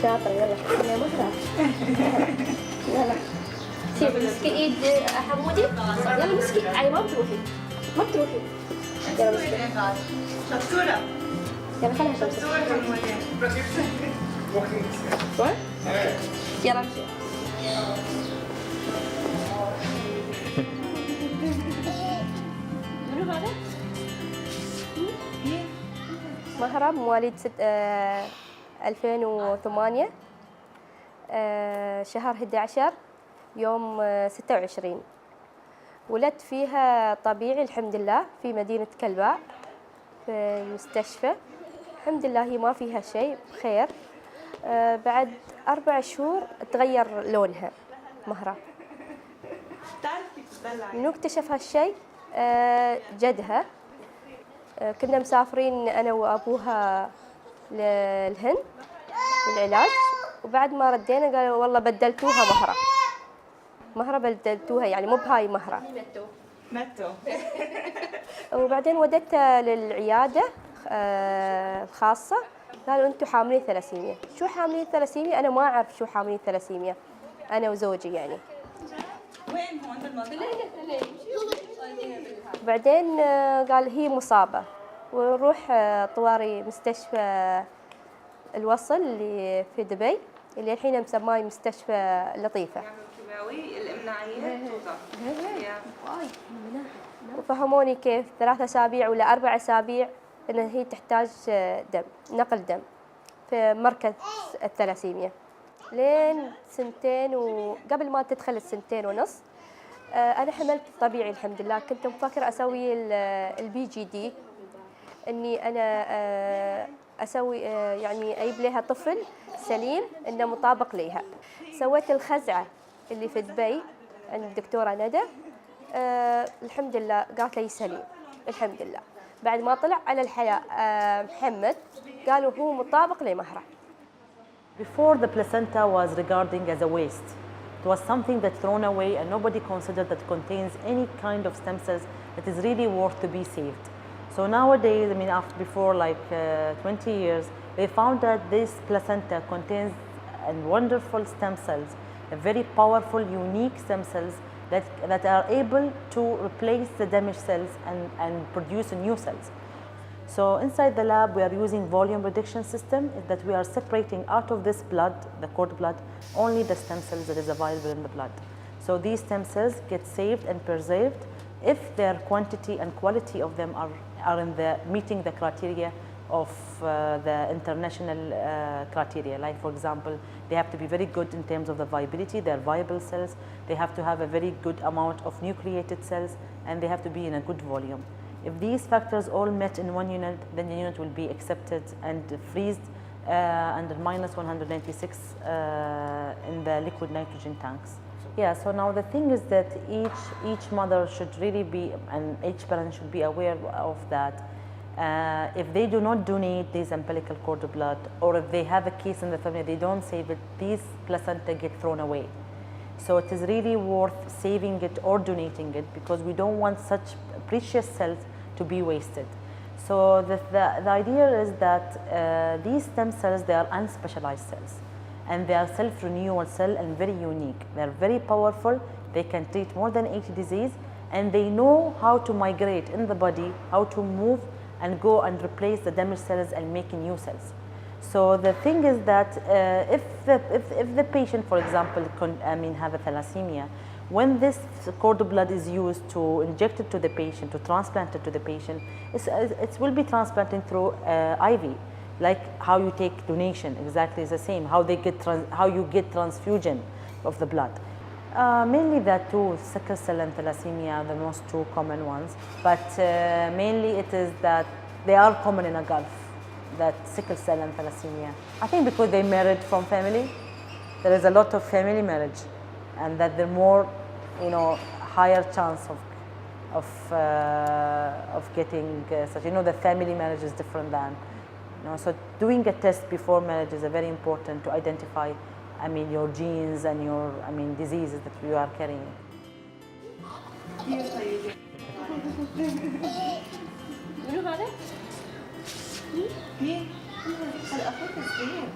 شاطر يلا يا مهرة يلا سيبي مسكي ايد حمودي يلا مسكي يعني ما بتروحي يلا مسكي شطورة يلا خليها تمسك شطورة حمودي يلا امشي منو هذا؟ مهرة مواليد 2008 شهر 11 يوم 26 ولدت فيها طبيعي الحمد لله في مدينة كلباء في المستشفى الحمد لله هي ما فيها شيء بخير بعد 4 شهور تغير لونها مهرة منو اكتشف هالشيء جدها كنا مسافرين أنا وأبوها للهند للعلاج وبعد ما ردينا قالوا والله بدلتوها مهرة بدلتوها يعني مو بهاي مهرة متو وبعدين وديتها للعيادة الخاصة قالوا أنتم حاملين ثلاسيميا شو حاملين ثلاسيميا أنا ما أعرف شو حاملين ثلاسيميا أنا وزوجي يعني وين هون بالمطبخ؟ بعدين قال هي مصابة ونروح طواري مستشفى الوصل اللي في دبي اللي الحين مسماه مستشفى لطيفة الكيماوي الإمناعية توضع وفهموني كيف 3 أسابيع ولا 4 أسابيع إن هي تحتاج دم نقل دم في مركز الثلاسيميا لين 2 وقبل ما تدخل 2 ونص أنا حملت طبيعي الحمد لله كنت مفكرة أسوي البي جي دي إني أنا أسوي يعني أجيب لها طفل سليم إنه مطابق لها سويت الخزعة اللي في دبي عند الدكتورة ندى الحمد لله قالت لي سليم الحمد لله بعد ما طلع على الحياة محمد قالوا هو مطابق لمهرة. Before the placenta was regarding as a waste. It was something that's thrown away and nobody considered that contains any kind of stem cells that is really worth to be saved. So nowadays, I mean, before like 20 years, they found that this placenta contains wonderful stem cells, very powerful, unique stem cells that are able to replace the damaged cells and produce new cells. So inside the lab, we are using volume reduction system that we are separating out of this blood, the cord blood, only the stem cells that is available in the blood. So these stem cells get saved and preserved if their quantity and quality of them are in meeting the criteria of the international criteria. Like for example, they have to be very good in terms of the viability, they are viable cells, they have to have a very good amount of nucleated cells, and they have to be in a good volume. If these factors all met in one unit, then the unit will be accepted and freezed under minus 196 in the liquid nitrogen tanks. Yeah, so now the thing is that each mother should really be, and each parent should be aware of that. If they do not donate these umbilical cord blood, or if they have a case in the family, they don't save it, these placenta get thrown away. So it is really worth saving it or donating it because we don't want such precious cells to be wasted. So the idea is that these stem cells, they are unspecialized cells and they are self-renewal cell and very unique. They are very powerful, they can treat more than 80 diseases, and they know how to migrate in the body, how to move and go and replace the damaged cells and make new cells. So the thing is that if the patient, for example, have a thalassemia, when this cord blood is used to inject it to the patient, to transplant it to the patient, it will be transplanted through IV, like how you take donation, exactly the same, how you get transfusion of the blood. Mainly the two, sickle cell and thalassemia, are the most two common ones, but mainly it is that they are common in a Gulf, that sickle cell and thalassemia. I think because they married from family, there is a lot of family marriage, and that they're more, higher chance of getting such. The family marriage is different than, so doing a test before marriage is very important to identify, your genes and your, diseases that you are carrying. مين؟ هلا اخوك صغير.